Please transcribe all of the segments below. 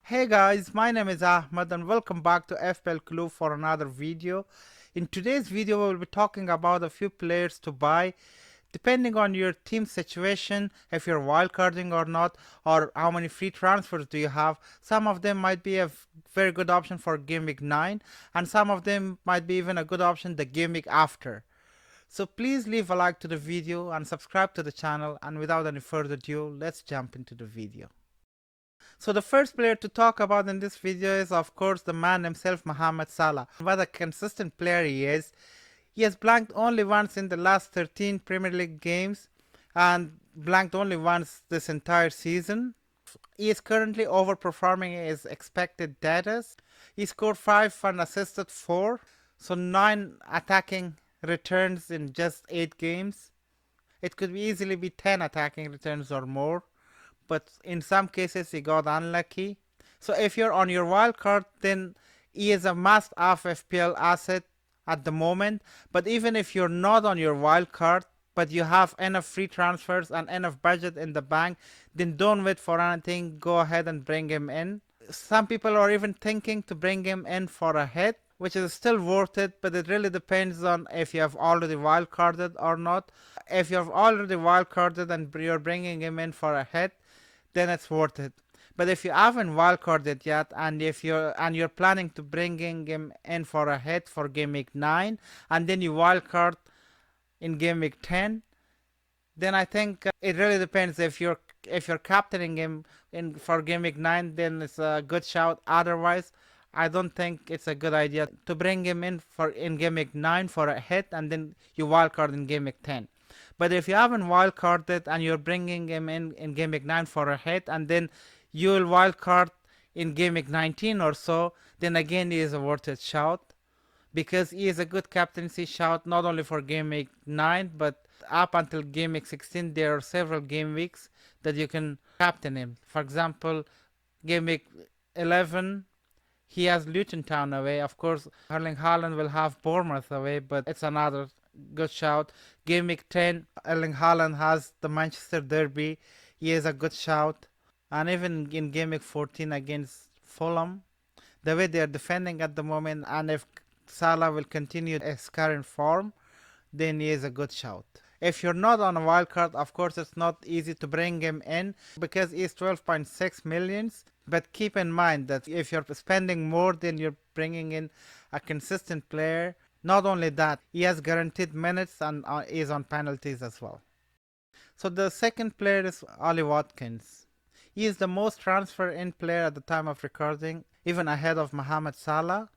Hey guys, my name is Ahmed and welcome back to FPL Clue for another video. In today's video, we will be talking about a few players to buy depending on your team situation, if you're wildcarding or not, or how many free transfers do you have. Some of them might be a very good option for Game Week 9, and some of them might be even a good option the Game Week after. So please leave a like to the video and subscribe to the channel, and without any further ado, let's jump into the video. So the first player to talk about in this video is of course the man himself, Mohamed Salah. What a consistent player he is. He has blanked only once in the last 13 Premier League games and blanked only once this entire season. He is currently overperforming his expected data. He scored 5 and assisted 4, so 9 attacking returns in just 8 games. It could easily be 10 attacking returns or more, but in some cases he got unlucky. So if you're on your wildcard, then he is a must-have FPL asset at the moment. But even if you're not on your wildcard, but you have enough free transfers and enough budget in the bank, then don't wait for anything. Go ahead and bring him in. Some people are even thinking to bring him in for a hit, which is still worth it, but it really depends on if you have already wildcarded or not. If you have already wildcarded and you're bringing him in for a hit, then it's worth it. But if you haven't wildcarded yet, and if you're planning to bringing him in for a hit for game week 9, and then you wildcard in game week 10, then I think it really depends. If you're captaining him in for game week 9, then it's a good shout. Otherwise, I don't think it's a good idea to bring him in game week 9 for a hit, and then you wildcard in game week 10. But if you haven't wildcarded and you're bringing him in game week 9 for a hit, and then you'll wildcard in game week 19 or so, then again he is a worth it shout, because he is a good captaincy shout not only for game week 9 but up until game week 16. There are several game weeks that you can captain him. For example, game week 11 he has Luton Town away. Of course, Erling Haaland will have Bournemouth away, but it's another good shout. Game week 10, Erling Haaland has the Manchester Derby. He is a good shout. And even in game week 14 against Fulham, the way they are defending at the moment, and if Salah will continue his current form, then he is a good shout. If you're not on a wildcard, of course it's not easy to bring him in because he's 12.6 millions. But keep in mind that if you're spending more, then you're bringing in a consistent player. Not only that, he has guaranteed minutes and is on penalties as well. So the second player is Ollie Watkins. He is the most transfer in player at the time of recording, even ahead of Mohamed Salah.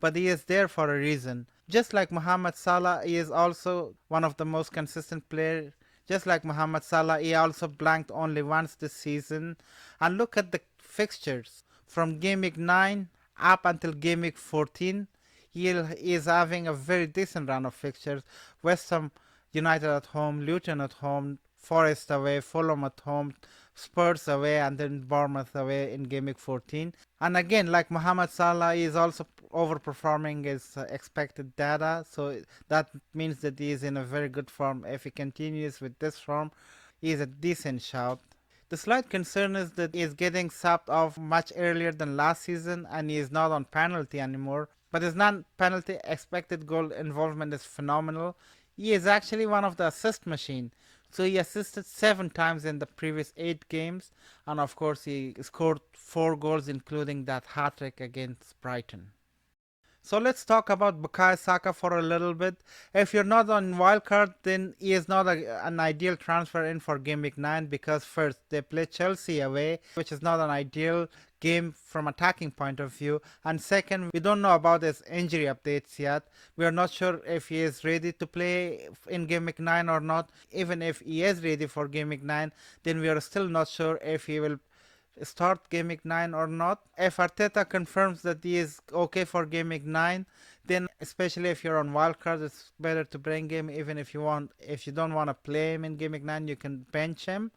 But he is there for a reason. Just like Mohamed Salah, he is also one of the most consistent players. Just like Mohamed Salah, he also blanked only once this season. And look at the fixtures. From game week 9 up until game week 14, he is having a very decent run of fixtures. West Ham United at home, Luton at home, Forest away, Fulham at home, Spurs away, and then Bournemouth away in game week 14. And again, like Mohamed Salah, he is also overperforming his expected data, so that means that he is in a very good form. If he continues with this form, he is a decent shout. The slight concern is that he is getting subbed off much earlier than last season, and he is not on penalty anymore. But his non-penalty expected goal involvement is phenomenal. He is actually one of the assist machine. So he assisted 7 times in the previous 8 games, and of course he scored 4 goals, including that hat-trick against Brighton. So let's talk about Bukayo Saka for a little bit. If you're not on wildcard, then he is not an ideal transfer in for game week 9, because first, they play Chelsea away, which is not an ideal game from attacking point of view, and second, we don't know about his injury updates yet. We are not sure if he is ready to play in game week 9 or not. Even if he is ready for game week 9, then we are still not sure if he will start game week 9 or not. If Arteta confirms that he is okay for game week 9, then especially if you're on wildcard, it's better to bring him. Even if you don't want to play him in game week 9, you can bench him.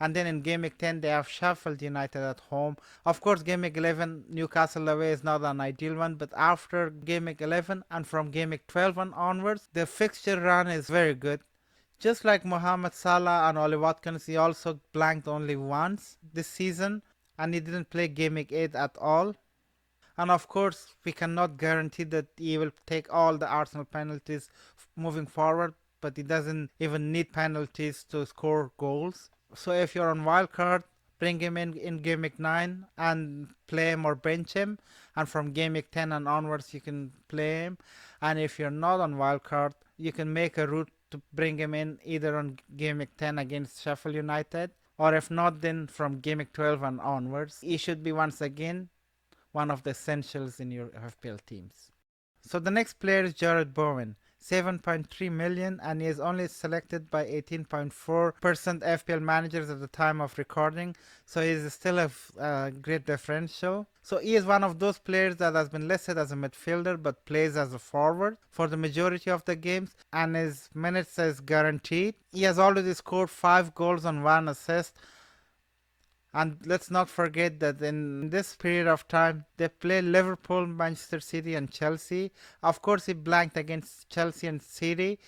And then in game week 10, they have Sheffield United at home. Of course, game week 11, Newcastle away is not an ideal one, but after game week 11 and from game week 12 and onwards, the fixture run is very good. Just like Mohamed Salah and Ollie Watkins, he also blanked only once this season. and he didn't play Game Week 8 at all. And of course, we cannot guarantee that he will take all the Arsenal penalties moving forward, but he doesn't even need penalties to score goals. So if you're on wildcard, bring him in Game Week 9 and play him or bench him. And from Game Week 10 and onwards, you can play him. And if you're not on wildcard, you can make a route to bring him in either on Game Week 10 against Sheffield United, or if not, then from Game Week 12 and onwards. He should be once again one of the essentials in your FPL teams. So the next player is Jarrod Bowen, 7.3 million, and he is only selected by 18.4% FPL managers at the time of recording, so he is still a great differential. So he is one of those players that has been listed as a midfielder but plays as a forward for the majority of the games, and his minutes is guaranteed. He has already scored 5 goals and 1 assist. And let's not forget that in this period of time, they play Liverpool, Manchester City and Chelsea. Of course, he blanked against Chelsea and City,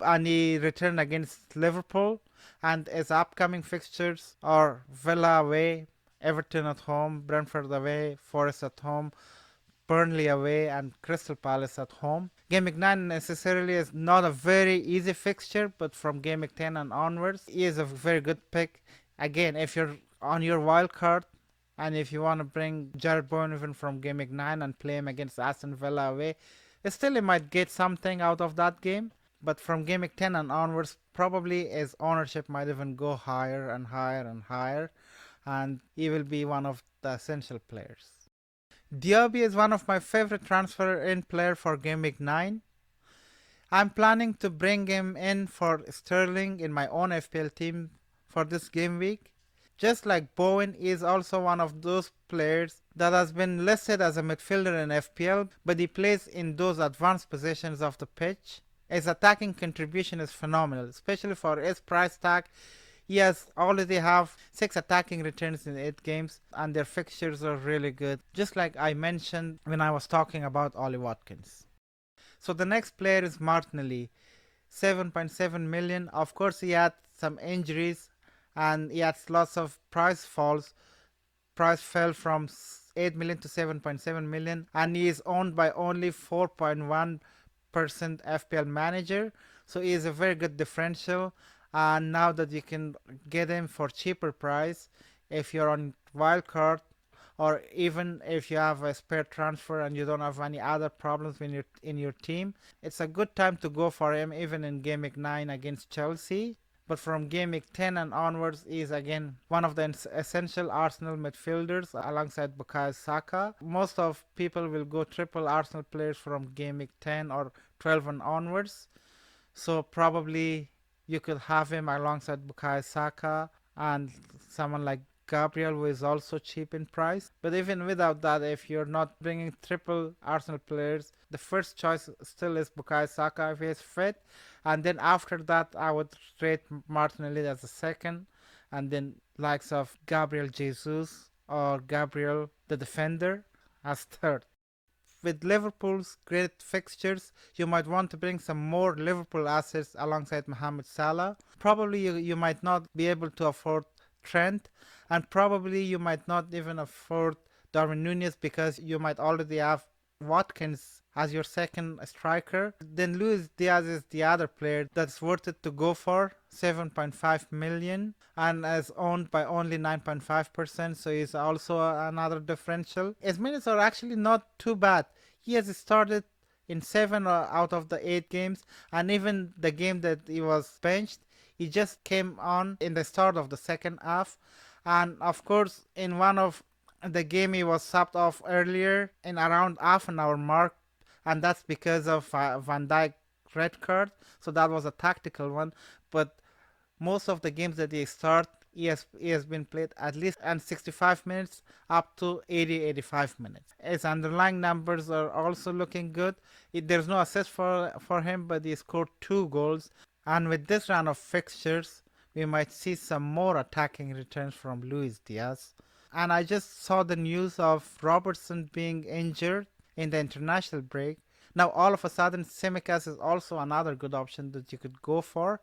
and he returned against Liverpool. And his upcoming fixtures are Villa away, Everton at home, Brentford away, Forest at home, Burnley away, and Crystal Palace at home. Game Week 9 necessarily is not a very easy fixture, but from Game Week 10 and onwards, he is a very good pick. Again, if you're on your wild card, and if you want to bring Jarrod Bowen even from Game Week 9 and play him against Aston Villa away, still he might get something out of that game. But from Game Week 10 and onwards, probably his ownership might even go higher and higher and higher, and he will be one of the essential players. Diaby is one of my favorite transfer in player for Game Week 9. I'm planning to bring him in for Sterling in my own FPL team for this game week. Just like Bowen, he is also one of those players that has been listed as a midfielder in FPL, but he plays in those advanced positions of the pitch. His attacking contribution is phenomenal, especially for his price tag. He has already have 6 attacking returns in 8 games, and their fixtures are really good, just like I mentioned when I was talking about Ollie Watkins. So the next player is Martinelli, 7.7 million. Of course, he had some injuries and he had lots of price falls. Price fell from 8 million to 7.7 million, and he is owned by only 4.1% FPL manager, so he is a very good differential. And now that you can get him for cheaper price, if you're on wildcard, or even if you have a spare transfer and you don't have any other problems when you're in your team, it's a good time to go for him even in Game Week 9 against Chelsea. But from Game Week 10 and onwards, he is again one of the essential Arsenal midfielders alongside Bukayo Saka. Most of people will go triple Arsenal players from Game Week 10 or 12 and onwards. So probably you could have him alongside Bukayo Saka and someone like Gabriel, who is also cheap in price. But even without that, if you're not bringing triple Arsenal players, the first choice still is Bukayo Saka if he is fit. And then after that, I would rate Martinelli as a second, and then likes of Gabriel Jesus or Gabriel the defender as third. With Liverpool's great fixtures, you might want to bring some more Liverpool assets alongside Mohamed Salah. Probably you might not be able to afford Trent, and probably you might not even afford Darwin Núñez because you might already have Watkins as your second striker. Then Luis Diaz is the other player that's worth it to go for, 7.5 million, and is owned by only 9.5%, so he's also another differential. His minutes are actually not too bad. He has started in 7 out of the 8 games, and even the game that he was benched, he just came on in the start of the second half. And of course, in one of the game he was subbed off earlier in around half an hour mark, and that's because of Van Dijk red card, so that was a tactical one. But most of the games that he has been played at least and 65 minutes up to 80-85 minutes. His underlying numbers are also looking good. There's no assist for him, but he scored 2 goals. And with this round of fixtures, we might see some more attacking returns from Luis Diaz. And I just saw the news of Robertson being injured in the international break. Now all of a sudden, Tsimikas is also another good option that you could go for.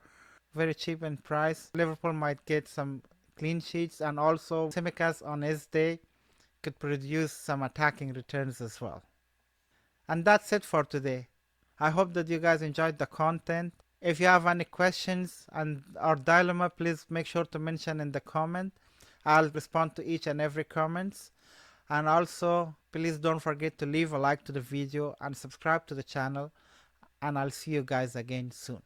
Very cheap in price. Liverpool might get some clean sheets, and also Tsimikas on his day could produce some attacking returns as well. And that's it for today. I hope that you guys enjoyed the content. If you have any questions and or dilemma, please make sure to mention in the comment. I'll respond to each and every comments. And also, please don't forget to leave a like to the video and subscribe to the channel. And I'll see you guys again soon.